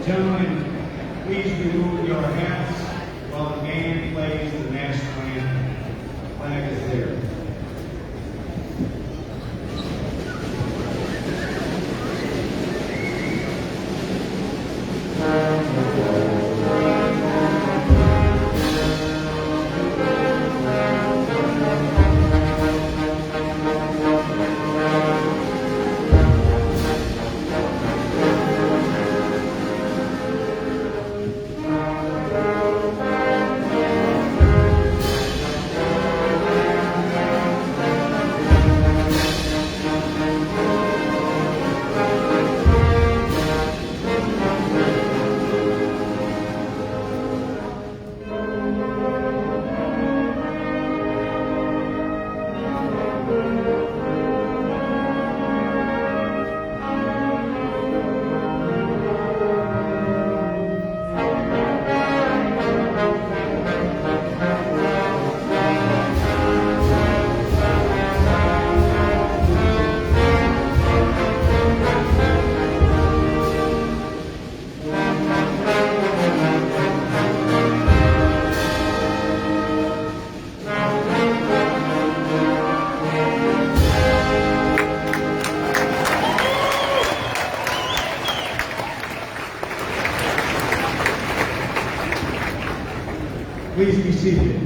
Gentlemen, please remove your hats while the band plays the national anthem. The flag is there. Please be seated.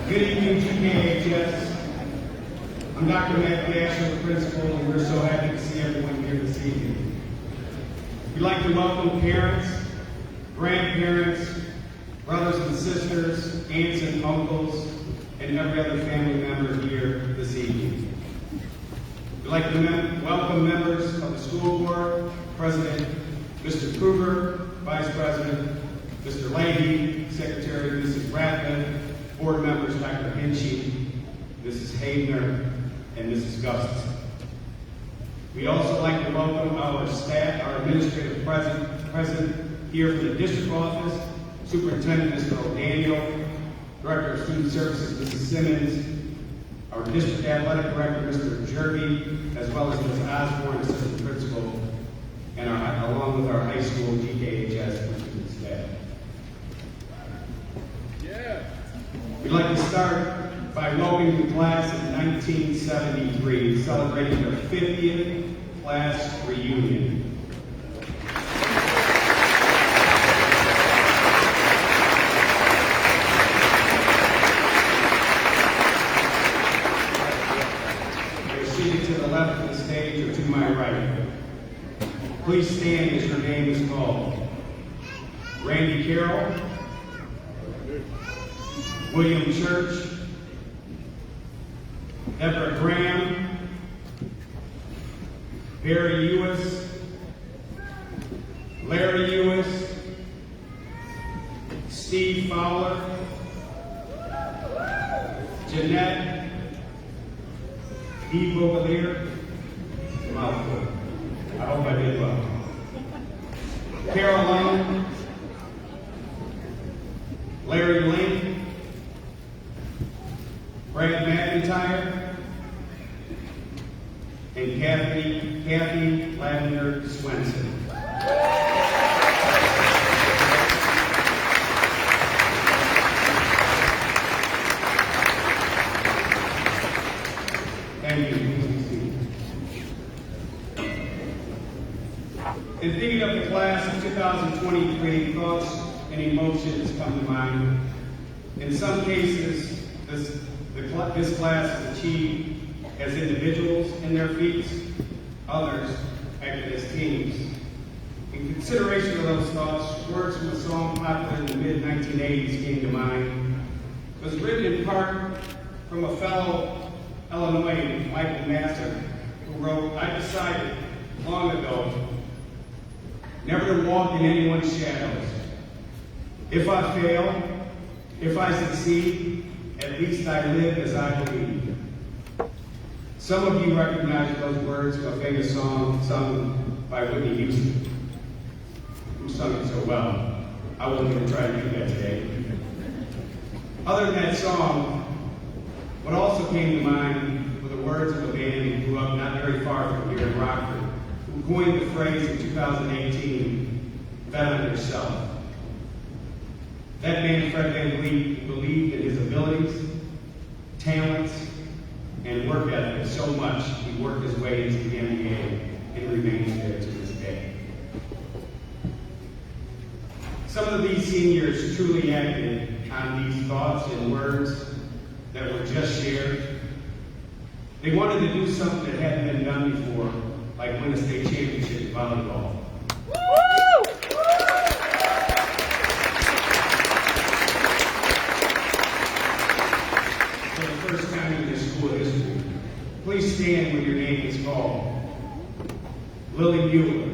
Good evening, GKHS. I'm Dr. Matt Gasher, the principal, and we're so happy to see everyone here this evening. We'd like to welcome parents, grandparents, brothers and sisters, aunts and uncles, and every other family member here this evening. We'd like to welcome members of the school board, President Mr. Kruger, Vice President Mr. Leahy, Secretary Mrs. Bradman, board members Dr. Hinchy, Mrs. Haydner, and Mrs. Gustafson. We'd also like to welcome our staff, our administrative present here from the district office, Superintendent Mr. O'Daniel, Director of Student Services Mrs. Simmons, our district athletic director, Mr. Jerby, as well as Ms. Osborne, assistant principal, and along with our high school GKHS student staff. Yeah. We'd like to start by welcoming the class of 1973, celebrating their 50th class reunion. To my right. Please stand as your name is called. Randy Carroll, William Church, Deborah Graham, Barry Ewis, Larry Ewis, Steve Fowler, Jeanette E. Bogalier, mouthful. I hope I did well. Caroline, Larry Link, Brad McIntyre, and Kathy Lavender Swenson. Thank you. In thinking of the class of 2023, thoughts and emotions come to mind. In some cases, this class has achieved as individuals in their feats, others acted as teams. In consideration of those thoughts, words from a song popular in the mid-1980s came to mind. It was written in part from a fellow Illinois, Michael Master, who wrote, "I decided long ago never to walk in anyone's shadows. If I fail, if I succeed, at least I live as I believe." Some of you recognize those words from a famous song sung by Whitney Houston, who sung it so well. I wasn't going to try to do that today. Other than that song, What also came to mind were the words of a man who grew up not very far from here in Rockford, who coined the phrase in 2018, bet on yourself. That man, Fred VanVleet, believed in his abilities, talents, and work ethic so much he worked his way into the NBA and remains there to this day. Some of these seniors truly acted on these thoughts and words that were just shared. They wanted to do something that hadn't been done before, like win a state championship in volleyball. For the first time in their school history, please stand when your name is called. Lily Mueller.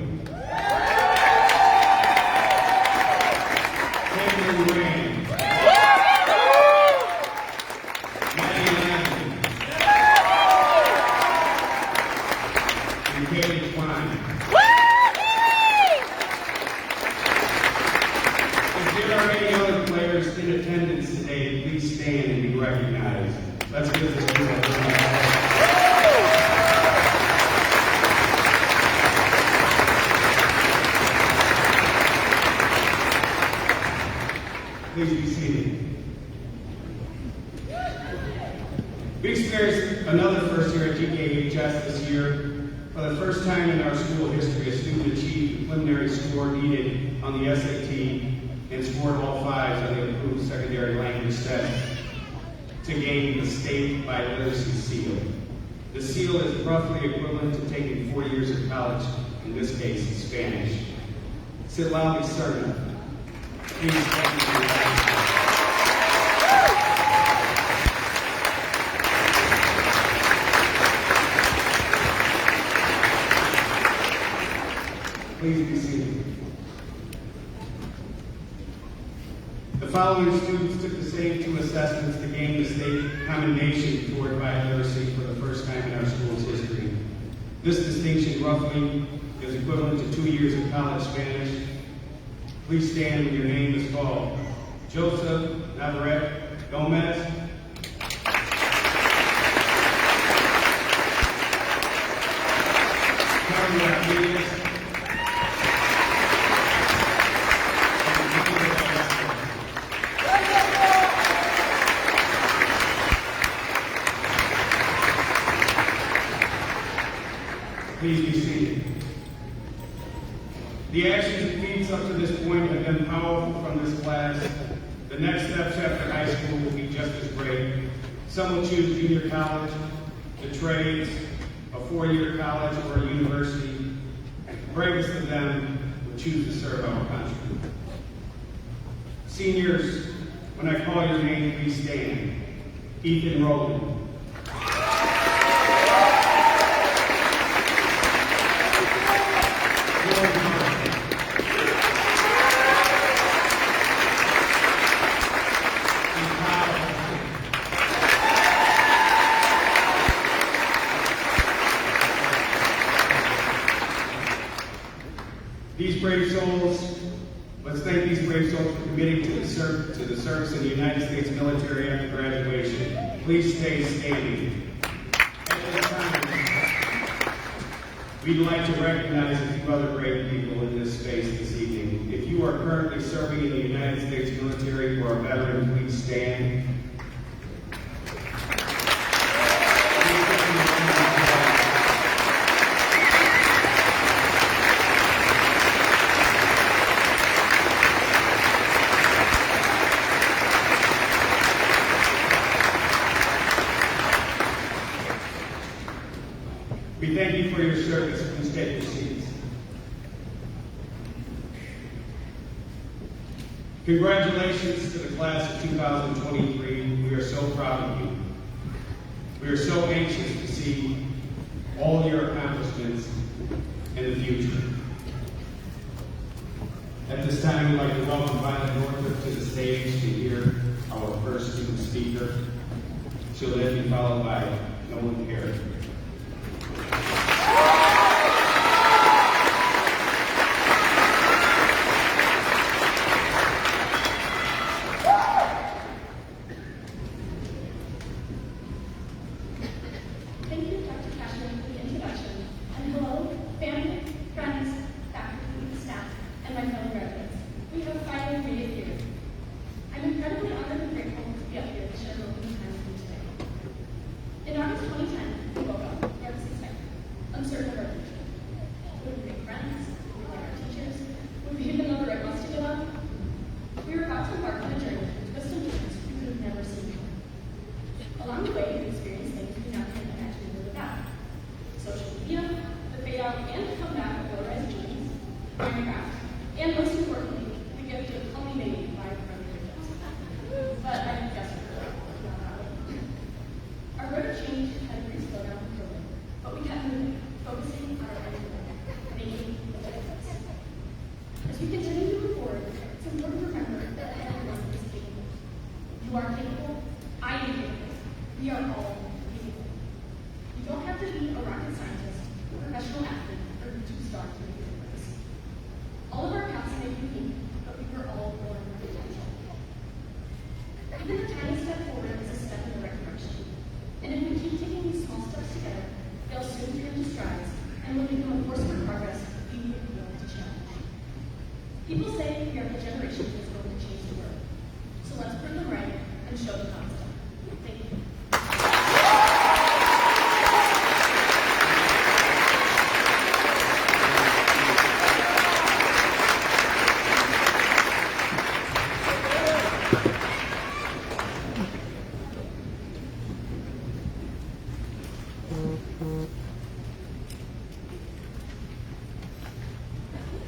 Let's give this group a round of applause. Please be seated. We experienced another first year at GKHS this year. For the first time in our school history, a student achieved the preliminary score needed on the SAT and scored all fives on the approved secondary language test to gain the state biliteracy seal. The seal is roughly equivalent to taking 4 years of college, in this case, in Spanish. Sit loudly, sir. Please thank you for your Please be seated. The following students took the same two assessments to gain the state commendation toward biliteracy for the first time in our school's history. This distinction roughly is equivalent to 2 years of college Spanish. Please stand when your name is called. Joseph Navarrete Gomez. Carmen Rodriguez. Please be seated. The actions and feats up to this point have been powerful from this class. The next steps after high school will be just as great. Some will choose junior college, the trades, a 4-year college, or a university. The bravest of them will choose to serve our country. Seniors, when I call your name, please stand. Ethan Rowland. These brave souls, let's thank these brave souls for committing to the service in the United States military after graduation. Please stay standing. At this time, we'd like to recognize a few other brave people in this space this evening. If you are currently serving in the United States military or a veteran, please stand. We thank you for your service. Please take your seats. Congratulations to the class of 2023. We are so proud of you. We are so anxious to see all your accomplishments in the future. At this time, we'd like to welcome Violet Northrup to the stage to hear our first student speaker. She'll then be followed by Nolan Perry. my fellow graduates, we have finally made it here. I'm incredibly honored and grateful to be up here to share opening time with you today. In August 2010, we woke up, dark as expected, uncertain of our future. Would we make friends? Would we like our teachers? Would we hit another red bus to give up? We were about to embark on a journey through twists and turns we could have never seen before. Along the way, we experienced things we now can't imagine we live without. Social media, the fade out and comeback of polarized memes, Minecraft, and most importantly, the gift of Call Me Maybe by Friendly Rejects. But I guess we're not that way. Our road of change had a brief slowdown from COVID, but we kept moving, focusing on our end goal, making the difference. As we continue to move forward, it's important to remember that everyone is capable. You are capable, I am capable, we are all capable. You don't have to be a rocket scientist, a professional athlete, or a YouTube star to make a difference. All of our paths may be unique, but we were all born with potential. Even a tiny step forward is a step in the right direction. And if we keep taking these small steps together, they'll soon turn to strides and will become a force for progress we will be able to challenge. People say we are the generation that is going to change the world. So let's prove them right and show them how it's done. Thank you.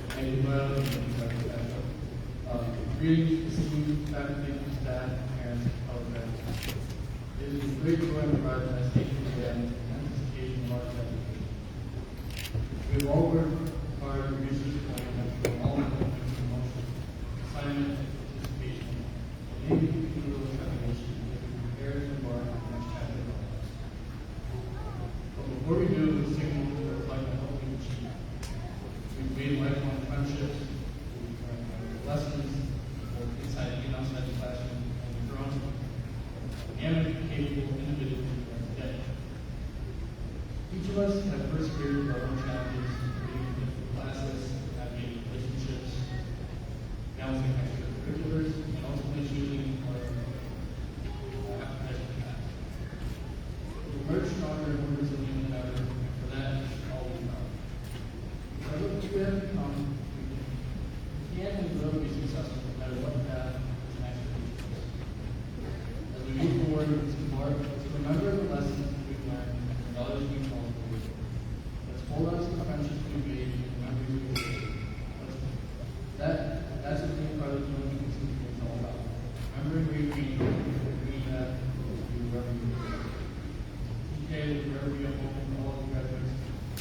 Thank you, Will, and greetings, esteemed faculty, staff, parents, and fellow graduates. It is a great joy and pride that I speak to you today in anticipation of our graduation. We have all worked hard to reach this point and all of them promotion, assignment, participation, and maybe even a little trepidation as we prepare to embark on the next chapter of our lives. But before we do, let's take a moment to reflect on what we've achieved. We've made lifelong friendships, we've learned lessons, both inside and outside the classroom, and we've grown dynamic, capable individuals we are today. Each of us have persevered through our own challenges, reading different classes, navigating relationships, balancing extracurriculars, and ultimately choosing our academic path. We've emerged stronger and more resilient than ever, and for that, all we know. Whatever we have become, we can and will be successful no matter what path is next for each of us. As we move forward, let's remember the lessons we've learned and the values we've cultivated. Let's hold on to the friendships we've made and the memories we've created. That's what being part of the Human Community is all about. Remembering where we came from, bringing that to wherever we go. Okay, wherever we are hoping for all of the graduates,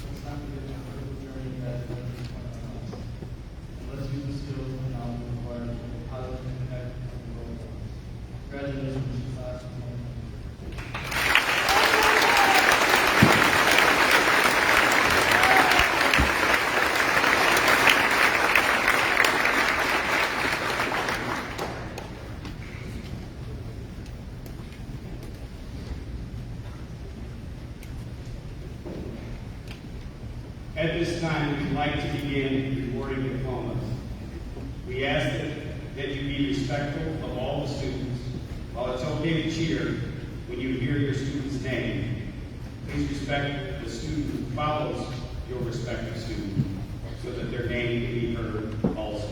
let's not forget the incredible journey that has led to this point in our lives. And let's use the skills and knowledge required to make a positive impact on the world around us. Congratulations, class of 2020. At this time, we'd like to begin rewarding diplomas. We ask that you be respectful of all the students. While it's okay to cheer when you hear your student's name, please respect the student who follows your respective student so that their name can be heard also.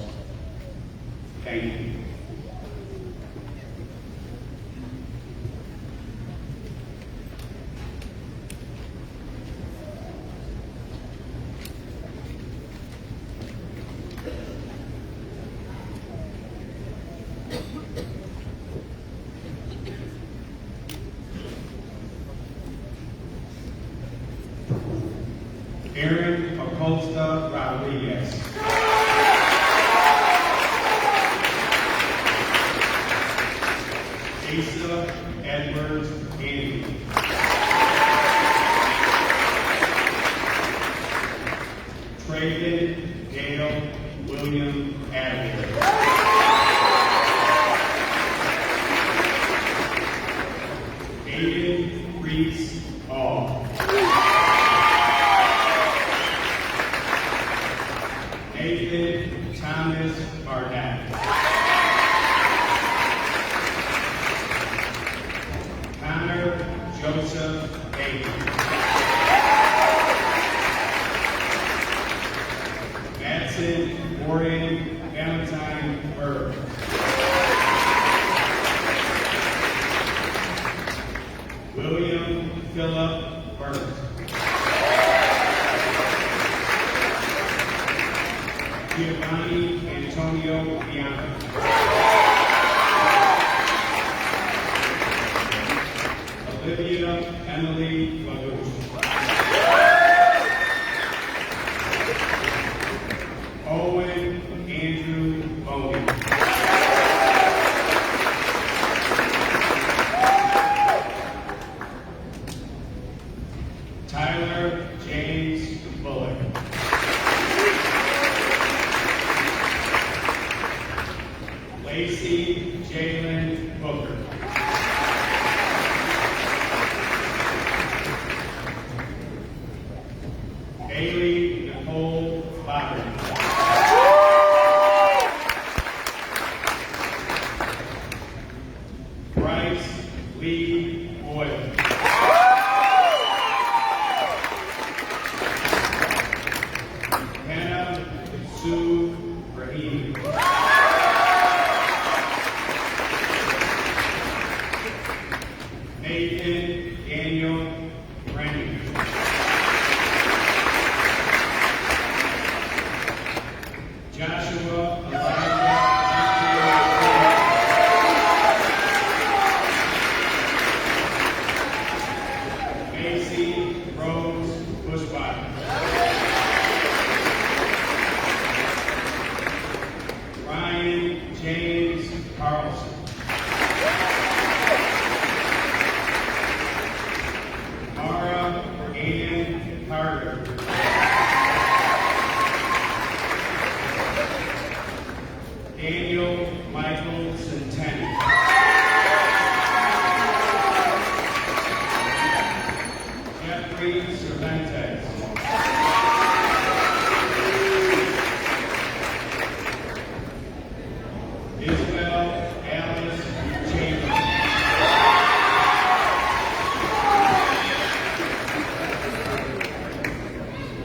Thank you. Aaron Acosta Rodriguez. Asa Edwards Andy. Traven Dale William Adler. Aiden Reese Hall. Nathan David Thomas Barnett. Connor Joseph Baker. Madsen Morgan Valentine Berg. William Philip Burns. Giovanni Antonio Bianco. Olivia Emily LaLouche. Owen Andrew Bowen. Tyler James Bullock. Lacey Jalen Booker. Bailey Nicole Lowry. Bryce Lee Boyle. Hannah Sue Rahim. Nathan Daniel Brennan. Joshua Elijah Macy Rose Bushwater. Ryan James Carlson. Mara Ann Carter. Daniel Michael Centennial. Jeffrey Cervantes. Isabel Alice Chambers.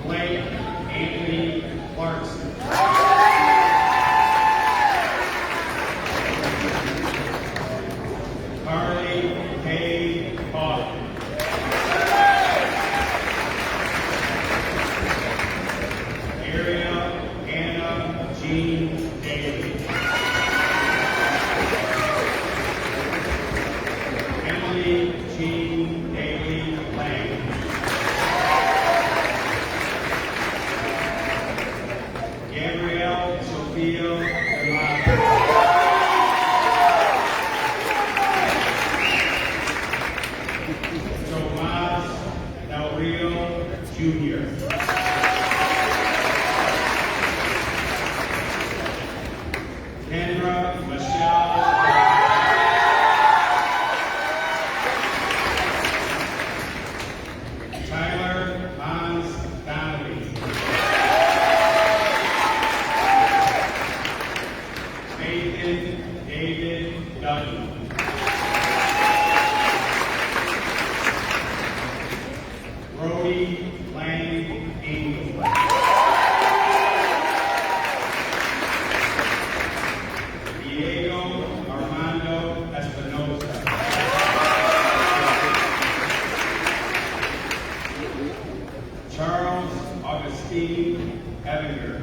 Blake Anthony Clarkson. Carly K. Baughton. Ariel Anna Jean Daly. Emily Jean Daly Lang. Gabrielle Sophia Amato. Tomas Del Rio Jr. Kendra Michelle. Tyler Hans Donnelly. Nathan David Dutton. Brody Lang Engel. Diego Armando Espinosa. Charles Augustine Evinger.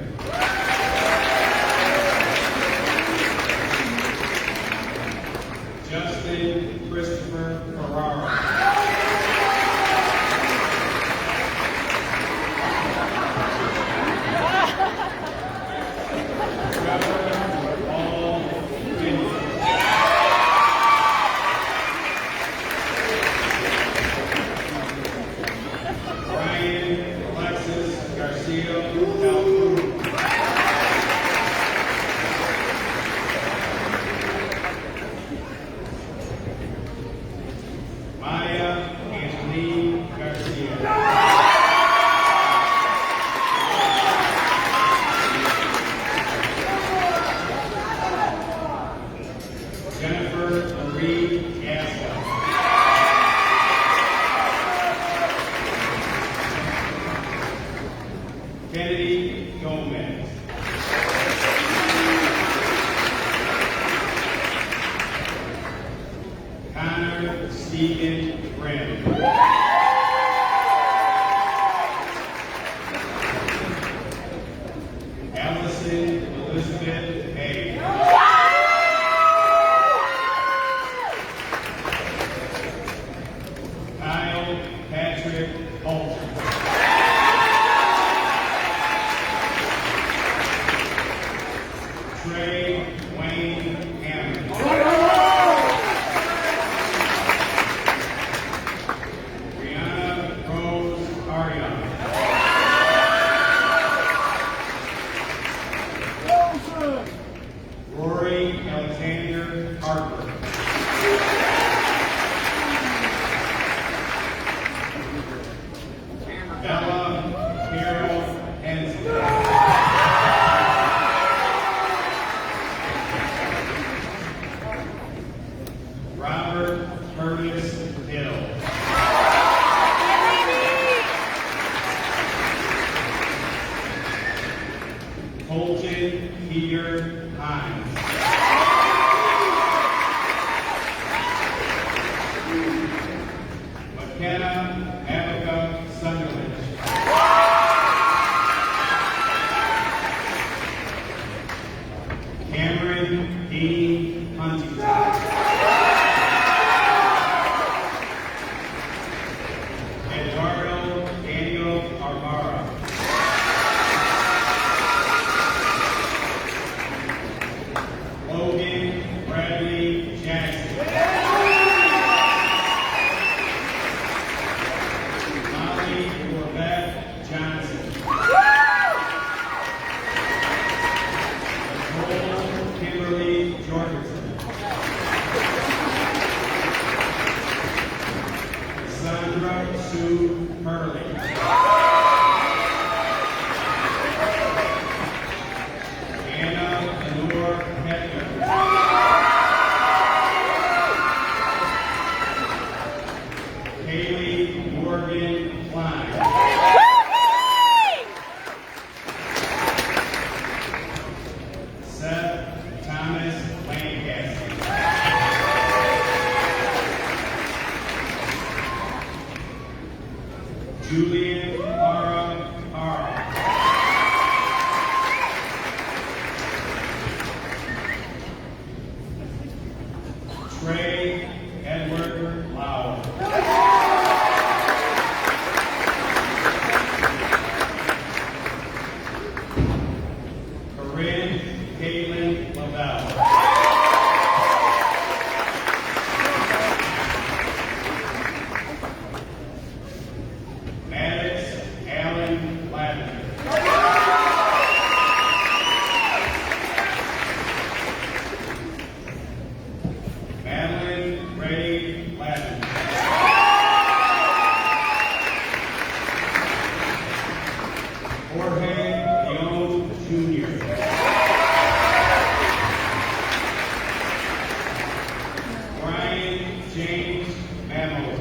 Stephen Grimm. Allison Elizabeth Hay. Kyle Patrick Holt. Trey Wayne Hammond. Brianna Rose Ariana. Rory Alexander Harper. Bella Carol Henson. Robert Curtis Hill. Colton Peter Hines. McKenna Abigail Sunderland. Cameron Dean Huntington. Eduardo Daniel Armara. Logan Bradley Jackson. Molly Corvette Johnson. Nicole Kimberly Jorgensen. Sandra Sue Hurley. Anna Lenore Hepner. Haley Morgan Klein. Seth Thomas Lancaster. Julian Laura Carl. Trey Edward Lauer. Corinne Caitlin Lavelle. Maddox Allen Lavender. Madeline Ray Lavender. Jorge Leon Jr. Brian James Mammal.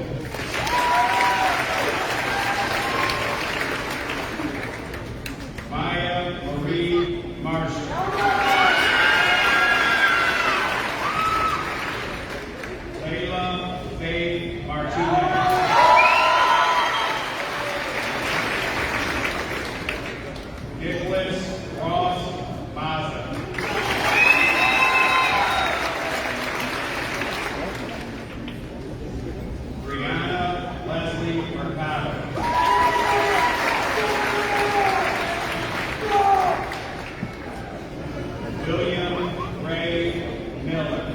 Maya Marie Marshall. Layla Faye Martinez. Nicholas Ross Maza. Brianna Leslie Mercado. William Ray Miller.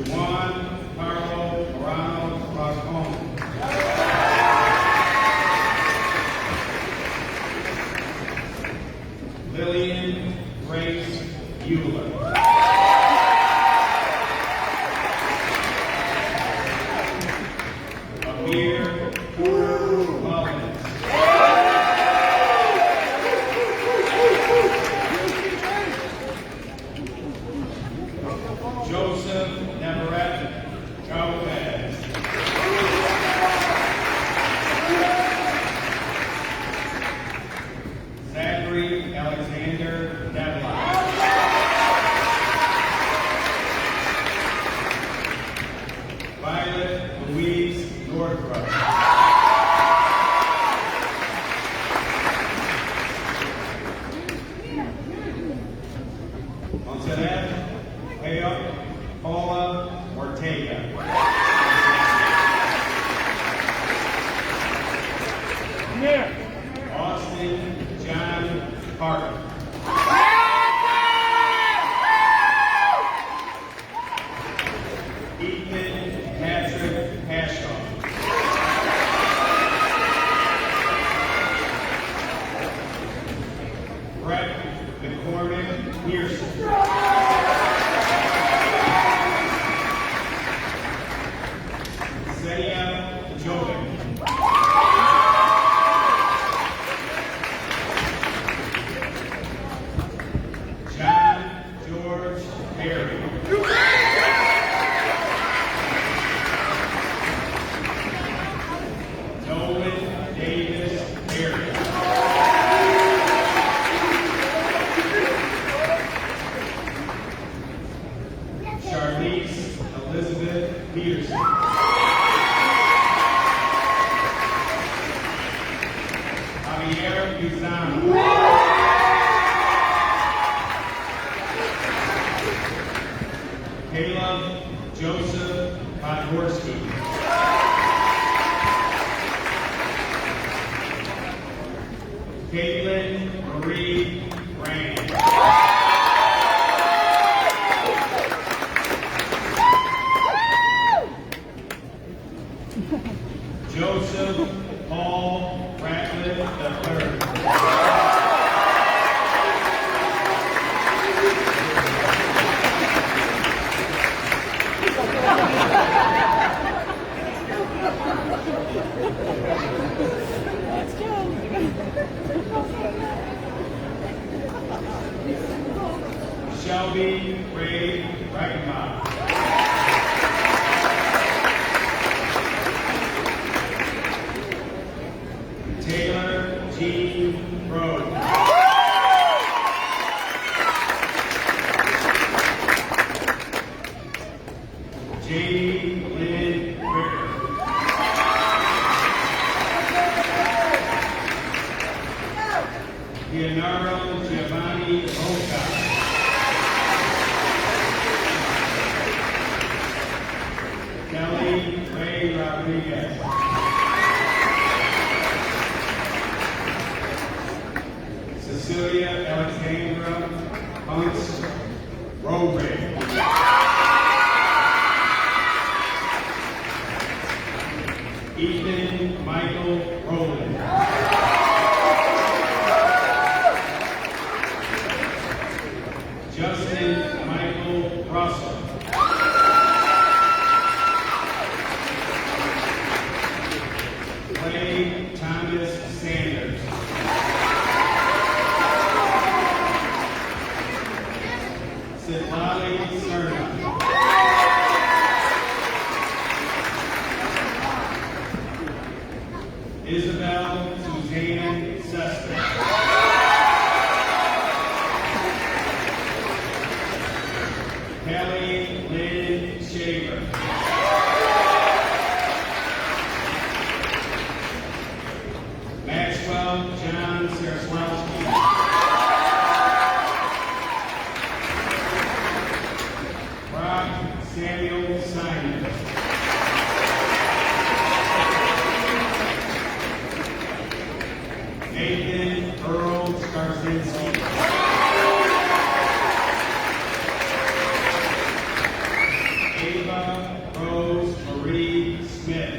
Juan Carlo Morano Roscon. Lillian Grace Euler. Amir Porter Mullins. Joseph Navarrete Chavez. Violet Louise Northrup. On to that, Paula Ortega. Austin John Parker. Ethan Patrick Pashaw. Brett McCormick Pearson. Zenia Jovic. John George Perry. Nolan Davis Perry. Charlize Elizabeth Peterson. Javier Pizano. Caleb Joseph Podgorski. Caitlin Marie Rand. Joseph Paul Ratcliffe III. Shelby Ray Reichenbach. Taylor Jean Rhodes. Jamie Lynn Ricker. Leonardo Giovanni Oka. Kelly Ray Rodriguez. Cecilia Alexandra Hunts Robrey. Ethan Michael Rowland. Justin Michael Russell. Clay Thomas Sanders. Sitlali Serna. Isabel Suzanne Sester. Kelly Lynn Shaver. Maxwell John Saraswowski. Brock Samuel Simon. Nathan Earl Skarzinski. Ava Rose Marie Smith.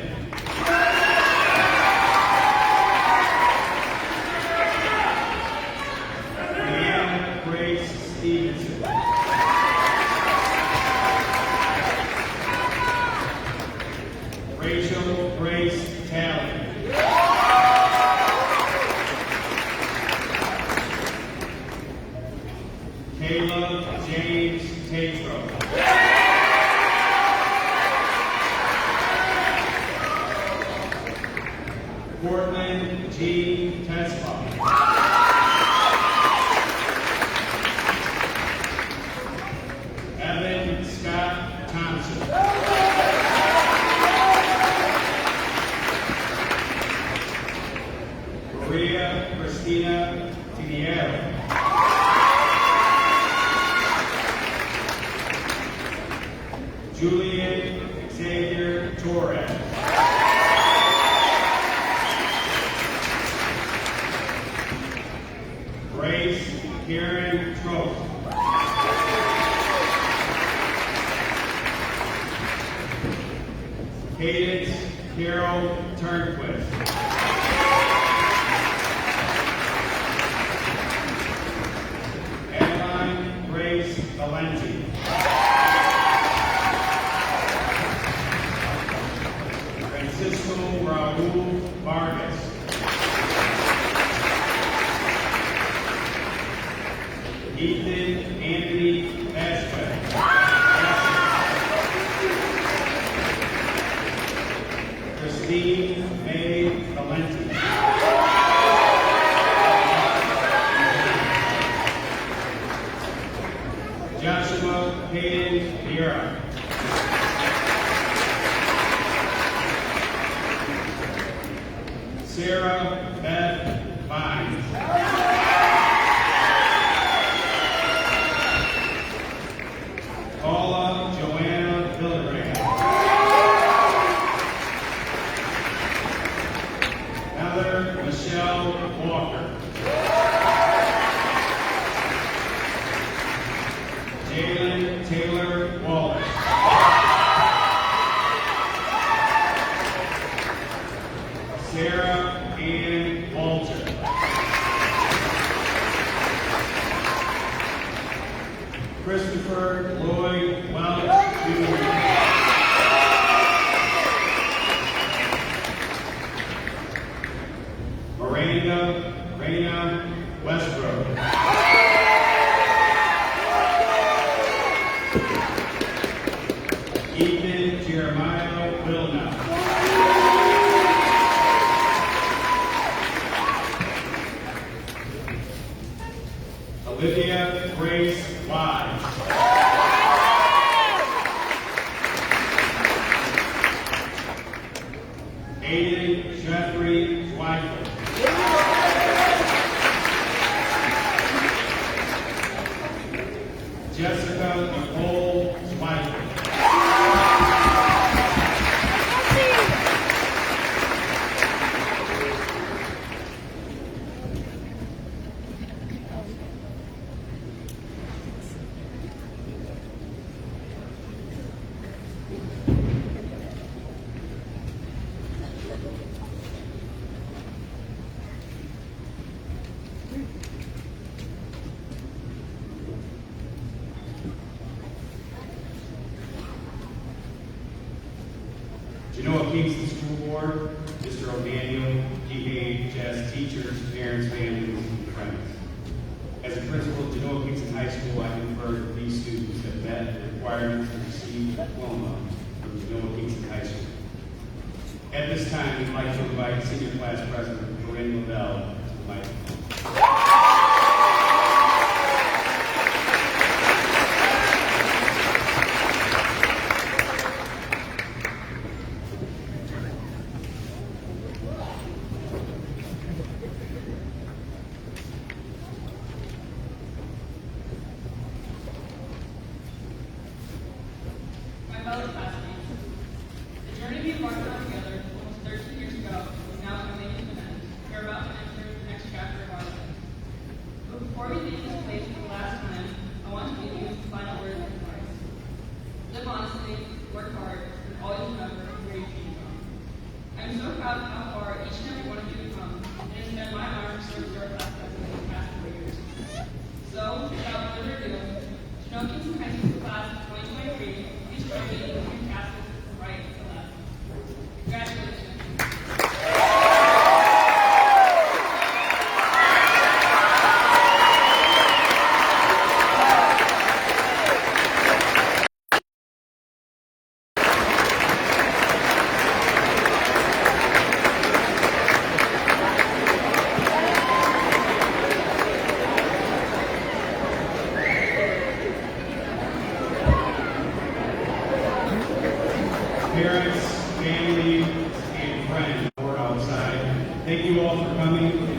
Leanna Grace Stevenson. Rachel Grace Talley. Caleb James Tatro. Portland G. Tesla. Evan Scott Thompson. Barga. Grace Karen Trost. Cadence Carol Turnquist. Adeline Grace Valenti. Francisco Raul Vargas. Ethan Anthony Vasquez. Christine May Valenti. Joshua Hayden Vieira. Sarah Beth Vines. Paula Joanna Villagrán. Heather Michelle Walker. Jalen Taylor Wallace. Sarah Ann Walter. Christopher Lloyd Welch Jr. Miranda Reyna Westbrook. Ethan Jeremiah Wilna. Olivia Grace Wise. Aiden Jeffrey Zweifel. Jessica Nicole Zweifel. Genoa Kingston School Board, Mr. O'Daniel, PHS teachers, parents, families, and friends. As a principal of Genoa Kingston High School, I confer that these students have met the requirements to receive a diploma from Genoa Kingston High School. At this time, we'd like to invite Senior Class President Corinne Lavelle to the microphone. My fellow classmates, the journey we embarked on together almost 13 years ago is now coming to an end. We're about to enter the next chapter of our lives. But before we leave this place for the last time, I want to give you some final words of advice. Live honestly, work hard, and always remember where you came from. I'm so proud of how far each and every one of you have come, and it's been my honor to serve as your class president for the past 4 years. So, without further ado, Genoa Kingston High School class of 2023, please join me in the castles from right to left. Congratulations. Parents, family, and friends who are outside, thank you all for coming.